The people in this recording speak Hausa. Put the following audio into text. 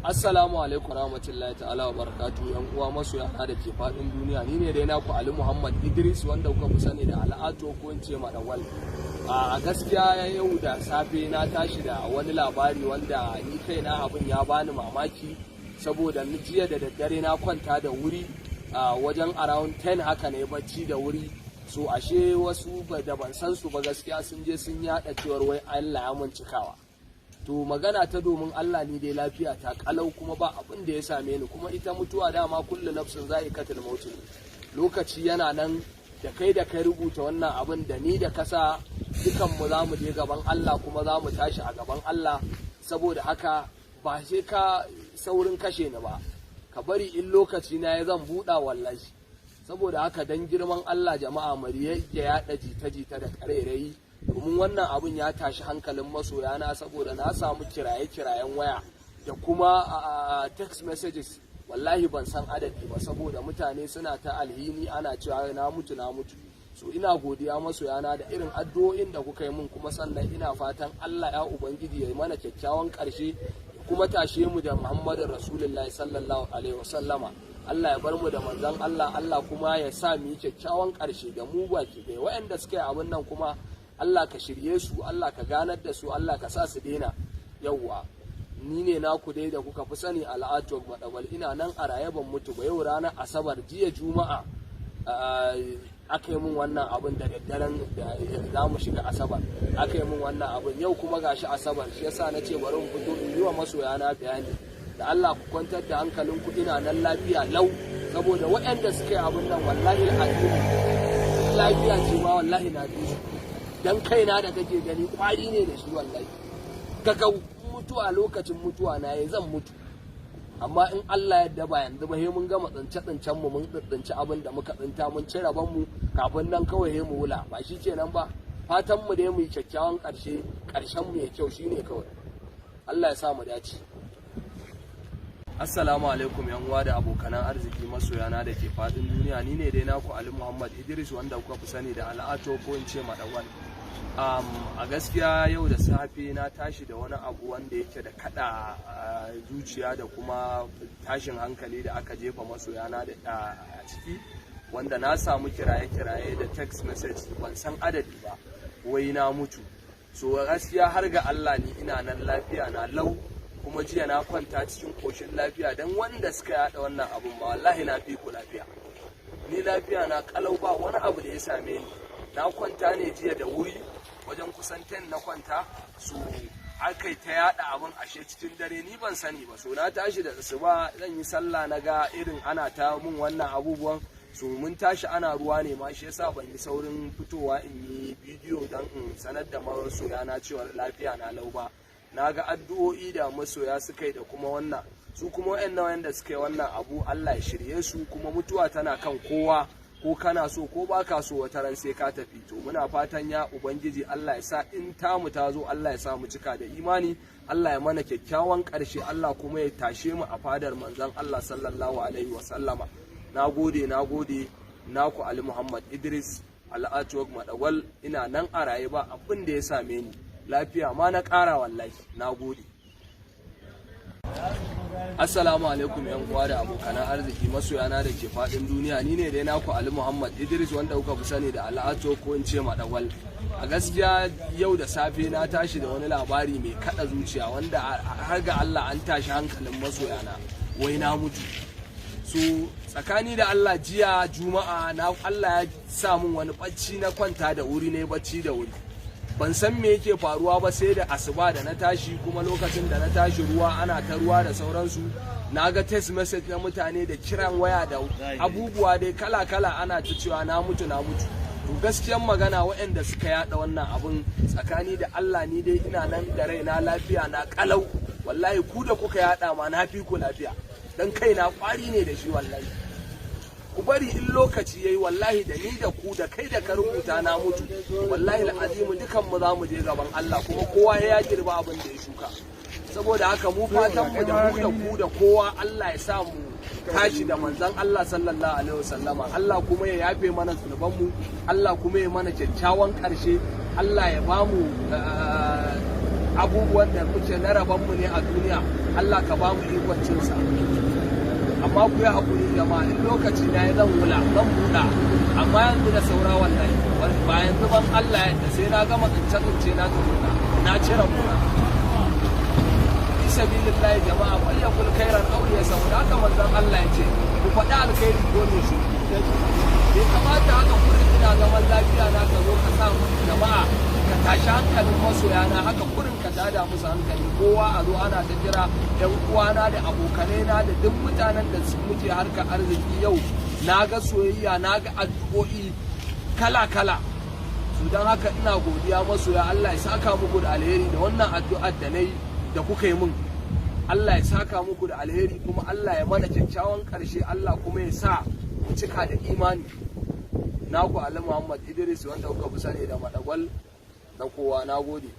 Assalamu alaikum warahmatullahi ta'ala wa barakatuhu yan uwa masoya da ke fadin duniya. Ni ne dai naku Ali Muhammad Idris wanda kuka fi sani da Al'ato ko in ce Madawal. A gaskiya yau da safe na tashi da wani labari wanda ni kaina abin ya bani mamaki saboda jiya da daddare na kwanta da wuri wajen around 10 haka ne bacci da wuri. So ashe wasu da ban san su ba gaskiya sun je sun yada cewar wai Allah ya mun cikawa. To magana ta domin Allah ni dai lafiya ta kalau kuma ba abin da ya same ni, kuma ita mutuwa dama kullu nafsin za'iqatul maut. Lokaci yana nan da kai rubuta wannan abin da ni da kasa dukan mu zamu je gaban Allah kuma zamu tashi a gaban Allah. Saboda haka ba sai ka saurin kashe ni ba, ka bari in lokaci na ya zan buɗa wallahi. Saboda haka dan girman Allah jama'a mariya ya yaɗa jita-jita da ƙarairayi, domin wannan abin ya tashi hankalin masoyana saboda na samu kiraye-kirayen waya da kuma text messages wallahi ban san adadi ba saboda mutane suna ta alhini ana cewa na mutu. So ina godiya masoyana da irin addu'o'in da kuka yi min, kuma sannan ina fatan Allah ya ubangiji ya yi mana kyakkyawan ƙarshe kuma tashe mu da Muhammadin Rasulullahi sallallahu alaihi wasallama. Allah ya bar mu da manzon Allah kuma ya sa mu yi kyakkyawan ƙarshe da mu baki ɗaya. Waɗanda suka yi abin nan kuma Allah ka shirye su, Allah ka ganar da su, Allah ka sa su daina. Yawwa ni ne naku dai da kuka fi sani Al'ato Madawal. Ina nan a raye ban mutu ba. Yau ranar Asabar, jiya Juma'a aka yi min wannan abin da daddaren da za mu shiga Asabar aka yi min wannan abin. Yau kuma gashi Asabar, shi yasa na ce bari in fito in yi wa masoyana bayani da Allah ku kwantar da hankalinku, ina nan lafiya lau. Saboda waɗanda suka yi abin nan wallahi al'adun lafiya ce ma wallahi na bi su. Dan kaina da kake gani kwari ne da shi wallahi. Kaga mutuwa lokacin mutuwa na zan mutu, amma in Allah yadda ba yanzu ba mun gama tsince mu mun tsince abin da muka tsinta mun ci rabon mu kafin nan kawai mu wula, ba shi kenan ba. Fatan mu dai mu yi kyakkyawan karshen mu ya kyau shine kawai. Allah ya sa mu dace. Assalamu alaikum yan uwa da abokanan arziki masoyana da ke fadin duniya. Ni ne dai naku Ali Muhammad Idris wanda kuka fi sani da Al'ato ko in ce Madawal. A gaskiya yau da safe na tashi da wani abu wanda yake da kada zuciya da kuma tashin hankali da aka jefa masoyana da a ciki, wanda na samu kiraye-kiraye da text message ban san adadi ba wai na mutu. So gaskiya har ga Allah ni ina nan lafiya na lau, kuma jiya na kwanta cikin koshin lafiya. Dan wanda suka yada wannan abun ba wallahi na fi ku lafiya. Ni lafiya na kalau, ba wani abu da ya same ni. Na kwanta ne jiya da wuri wajen kusan 10 na kwanta, su aka ta yada abin ashe cikin dare ni ban sani ba. So na tashi da asuba zan yi sallah na ga irin ana ta mun wannan abubuwan, so mun tashi ana ruwa ne ma, shi yasa ban yi saurin fitowa in yi bidiyo dan in sanar da masoya na cewa lafiya na lau ba. Na ga addu'o'i da masoya suka yi da kuma wannan, su kuma wanda suka yi wannan abu Allah ya shirye su, kuma mutuwa tana kan kowa, ko kana so ko baka so wata ran sai ka tafi. To muna fatan ya ubangiji Allah ya sa in tamu ta zo Allah ya sa mu cika da imani, Allah ya mana kyakkyawan ƙarshe, Allah kuma ya tashe mu a fadar manzon Allah sallallahu alaihi wasallama. Nagode naku Ali Muhammad Idris Al'ato Madawal. Ina nan a raye ba abin da ya same ni, lafiya ma na ƙara wallahi. Nagode. Assalamu alaikum yan uwa da abokanan arziki masoyana da ke fadin duniya. Ni ne dai naku Ali Muhammad Idris wanda kuka fi sani da Al'ato ko in ce Madawal. A gaskiya yau da safe na tashi da wani labari mai kada zuciya wanda har ga Allah an tashi hankalin masoyana wai na mutu. So tsakani da Allah jiya Juma'a Allah ya sa mun wani bacci na kwanta da wuri ne, bacci da wuri. Ban san me yake faruwa ba sai da asuba da na tashi, kuma lokacin da na tashi ruwa ana ta ruwa da sauransu, na ga text message na mutane da kiran waya da abubuwa dai kala-kala ana ta cewa na mutu. To gaskiyan magana waɗanda suka yada wannan abun tsakani da Allah ni dai ina nan da raina lafiya na kalau. Wallahi ku da kuka yada ma na fi ku lafiya, dan kaina kwari ne da shi wallahi. Ku bari in lokaci yayi wallahi da ni da ku da kai da ka rubuta na mutu, wallahi al'azimu dukan mu za mu je gaban Allah, kuma kowa ya girba abin da ya shuka. Saboda haka mu fatan mu da ku da kowa Allah ya sa mu tashi da manzon Allah sallallahu alaihi wasallama. Allah kuma ya yafe mana zunuban mu, Allah kuma ya mana kyakkyawan karshe, Allah ya bamu abubuwan da muke na rabanmu ne a duniya Allah ka ba mu ikon cinsa. Amma ku yi haƙuri jama'a, in lokaci na yi zan buɗa, amma yanzu da saura wallahi ba yanzu ban Allah yadda sai na gama tsince na tukuna na cire mura. Fi sabilillahi jama'a, wal yakul khairan aw yasmut, haka manzon Allah ya ce ku faɗi alkhairi ko ne shi. Bai kamata haka kurin ina zaman lafiya na ka zo ka sa jama'a ka tashi hankalin masoya na haka kurin ka tada musu hankali, kowa a zo ana ta jira yan uwana da abokanai na da duk mutanen da muke harkar arziki yau na ga soyayya na ga addu'o'i kala-kala. Su don haka ina godiya masoya, Allah ya saka muku da alheri da wannan addu'ar da na yi da kuka yi min. Allah ya saka muku da alheri kuma Allah ya mana kyakkyawan ƙarshe, Allah kuma ya sa mu cika da imani. Naku Ali Muhammad Idris wanda kuka fi sani da Madagwal na kowa, na gode.